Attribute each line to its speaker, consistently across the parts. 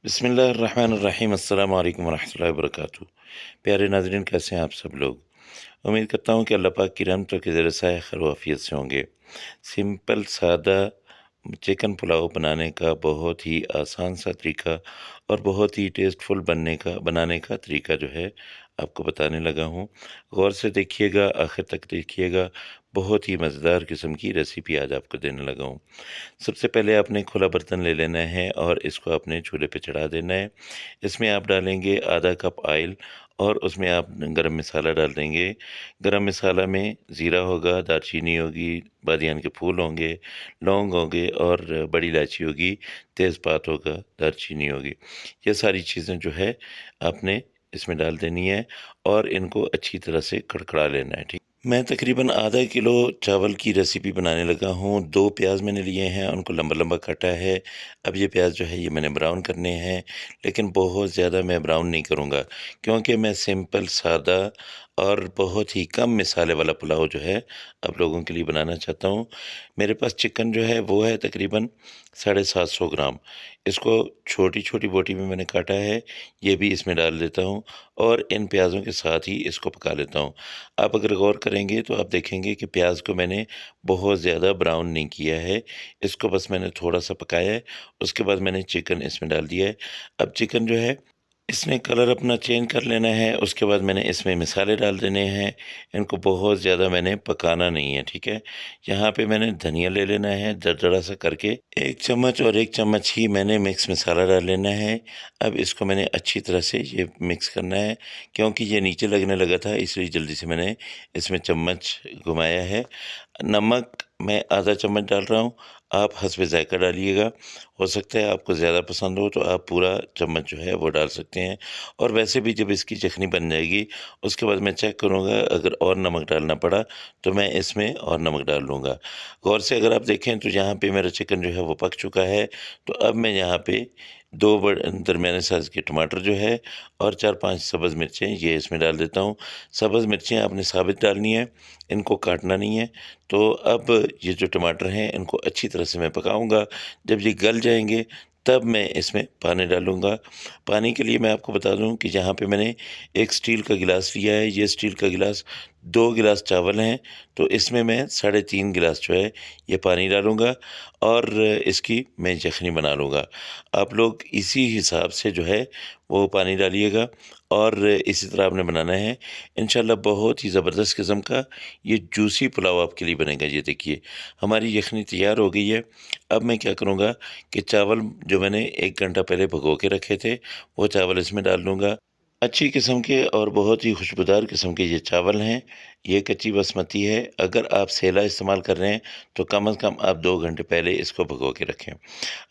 Speaker 1: बिस्मिल्लाहिर्रहमानिर्रहीम अस्सलाम वालेकुम वरहमतुल्लाहि वबरकातुहू। प्यारे नाज़रीन, कैसे हैं आप सब लोग? उम्मीद करता हूँ कि अल्लाह पाक की रहमत और ज़ेर साया खैर व आफ़ियत से होंगे। सिंपल सादा चिकन पुलाव बनाने का बहुत ही आसान सा तरीका और बहुत ही टेस्टफुल बनाने का तरीका जो है आपको बताने लगा हूँ। गौर से देखिएगा, आखिर तक देखिएगा। बहुत ही मज़ेदार किस्म की रेसिपी आज आपको देने लगा हूँ। सबसे पहले आपने खुला बर्तन ले लेना है और इसको अपने चूल्हे पे चढ़ा देना है। इसमें आप डालेंगे आधा कप ऑयल और उसमें आप गरम मसाला डाल देंगे। गरम मसाला में ज़ीरा होगा, दालचीनी होगी, बादियान के फूल होंगे, लौंग होंगे और बड़ी इलायची होगी, तेज़पात होगा, दालचीनी होगी। ये सारी चीज़ें जो है आपने इसमें डाल देनी है और इनको अच्छी तरह से कड़कड़ा लेना है, ठीक। मैं तकरीबन आधा किलो चावल की रेसिपी बनाने लगा हूँ। 2 प्याज़ मैंने लिए हैं, उनको लंबा-लंबा काटा है। अब ये प्याज़ जो है ये मैंने ब्राउन करने हैं, लेकिन बहुत ज़्यादा मैं ब्राउन नहीं करूँगा, क्योंकि मैं सिंपल सादा और बहुत ही कम मसाले वाला पुलाव जो है आप लोगों के लिए बनाना चाहता हूँ। मेरे पास चिकन जो है वो है तकरीबन 750 ग्राम। इसको छोटी-छोटी बोटी में मैंने काटा है, ये भी इसमें डाल देता हूँ और इन प्याज़ों के साथ ही इसको पका लेता हूँ। आप अगर गौर करेंगे तो आप देखेंगे कि प्याज को मैंने बहुत ज़्यादा ब्राउन नहीं किया है, इसको बस मैंने थोड़ा-सा पकाया है, उसके बाद मैंने चिकन इसमें डाल दिया है। अब चिकन जो है इसने कलर अपना चेंज कर लेना है, उसके बाद मैंने इसमें मसाले डाल देने हैं, इनको बहुत ज़्यादा मैंने पकाना नहीं है, ठीक है? यहाँ पे मैंने धनिया ले लेना है दरदरा सा करके, 1 चम्मच और 1 चम्मच ही मैंने मिक्स मसाला डाल लेना है। अब इसको मैंने अच्छी तरह से ये मिक्स करना है, क्योंकि ये नीचे लगने लगा था इसलिए जल्दी से मैंने इसमें चम्मच घुमाया है। नमक मैं आधा चम्मच डाल रहा हूँ, आप हस्बे ज़ायक़ा डालिएगा। हो सकता है आपको ज़्यादा पसंद हो तो आप पूरा चम्मच जो है वो डाल सकते हैं। और वैसे भी जब इसकी यख़नी बन जाएगी उसके बाद मैं चेक करूँगा, अगर और नमक डालना पड़ा तो मैं इसमें और नमक डाल लूँगा। गौर से अगर आप देखें तो यहाँ पे मेरा चिकन जो है वो पक चुका है। तो अब मैं यहाँ पे 2 दरमियाने साइज़ के टमाटर जो है और 4-5 सब्ज़ मिर्चें ये इसमें डाल देता हूँ। सब्ज़ मिर्चें आपने साबित डालनी है, इनको काटना नहीं है। तो अब ये जो टमाटर हैं इनको अच्छी तरह से मैं पकाऊँगा। जब ये गल जाएँगे तब मैं इसमें पानी डालूँगा। पानी के लिए मैं आपको बता दूँ कि यहाँ पे मैंने एक स्टील का गिलास लिया है। ये स्टील का गिलास 2 गिलास चावल हैं, तो इसमें मैं साढ़े 3 गिलास जो है ये पानी डालूँगा और इसकी मैं यख़नी बना लूँगा। आप लोग इसी हिसाब से जो है वो पानी डालिएगा और इसी तरह आपने बनाना है। इंशाअल्लाह बहुत ही ज़बरदस्त किस्म का ये जूसी पुलाव आपके लिए बनेगा। ये देखिए हमारी यख़नी तैयार हो गई है। अब मैं क्या करूँगा कि चावल जो मैंने 1 घंटा पहले भिगो के रखे थे, वो चावल इसमें डाल दूँगा। अच्छी किस्म के और बहुत ही खुशबूदार किस्म के ये चावल हैं। ये कच्ची बासमती है। अगर आप सेला इस्तेमाल कर रहे हैं तो कम से कम आप 2 घंटे पहले इसको भिगो के रखें।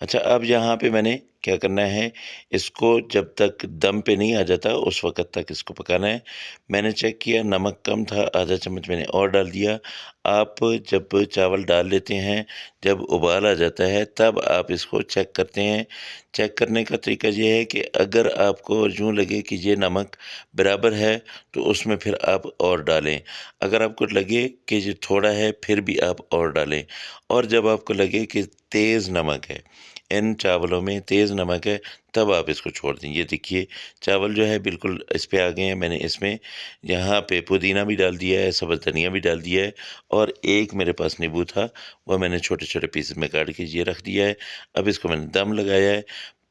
Speaker 1: अच्छा, अब यहाँ पे मैंने क्या करना है, इसको जब तक दम पे नहीं आ जाता उस वक़्त तक इसको पकाना है। मैंने चेक किया नमक कम था, आधा चम्मच मैंने और डाल दिया। आप जब चावल डाल लेते हैं, जब उबाल आ जाता है तब आप इसको चेक करते हैं। चेक करने का तरीका ये है कि अगर आपको यूँ लगे कि ये नमक बराबर है तो उसमें फिर आप और डालें। अगर आपको लगे कि ये थोड़ा है फिर भी आप और डालें। और जब आपको लगे कि तेज़ नमक है, इन चावलों में तेज़ नमक है, तब आप इसको छोड़ दें। ये देखिए चावल जो है बिल्कुल इस पे आ गए हैं। मैंने इसमें यहाँ पे पुदीना भी डाल दिया है, सब्ज़ धनिया भी डाल दिया है और एक मेरे पास नींबू था, वो मैंने छोटे-छोटे पीसेस में काट के ये रख दिया है। अब इसको मैंने दम लगाया है।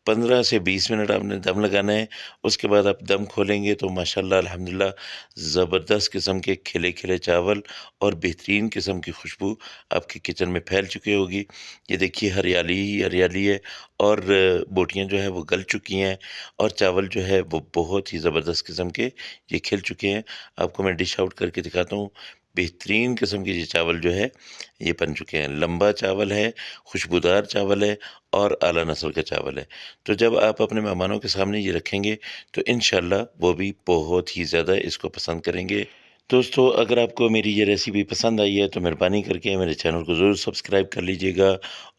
Speaker 1: 15 से 20 मिनट आपने दम लगाना है। उसके बाद आप दम खोलेंगे तो माशाअल्लाह अल्हम्दुलिल्लाह ज़बरदस्त किस्म के खिले-खिले चावल और बेहतरीन किस्म की खुशबू आपके किचन में फैल चुकी होगी। ये देखिए हरियाली ही हरियाली है और बोटियाँ जो है वो गल चुकी हैं और चावल जो है वो बहुत ही ज़बरदस्त किस्म के ये खिल चुके हैं। आपको मैं डिश आउट करके दिखाता हूँ। बेहतरीन किस्म के ये चावल जो है ये बन चुके हैं। लंबा चावल है, खुशबूदार चावल है और आला नस्ल का चावल है। तो जब आप अपने मेहमानों के सामने ये रखेंगे तो इंशाअल्लाह वो भी बहुत ही ज़्यादा इसको पसंद करेंगे। दोस्तों, अगर आपको मेरी ये रेसिपी पसंद आई है तो मेहरबानी करके मेरे चैनल को ज़रूर सब्सक्राइब कर लीजिएगा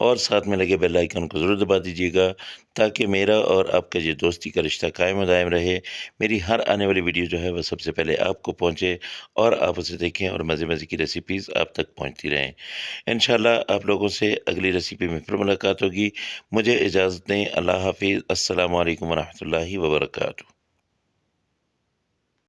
Speaker 1: और साथ में लगे बेल आइकन को ज़रूर दबा दीजिएगा, ताकि मेरा और आपका ये दोस्ती का रिश्ता कायम और दायम रहे। मेरी हर आने वाली वीडियो जो है वह सबसे पहले आपको पहुँचे और आप उसे देखें और मज़े-मज़े की रेसिपीज़ आप तक पहुँचती रहें। इंशाअल्लाह आप लोगों से अगली रेसिपी में फिर मुलाकात होगी। मुझे इजाज़त दें। अल्लाह हाफ़िज़। अस्सलामु अलैकुम व रहमतुल्लाहि व बरकातुहू।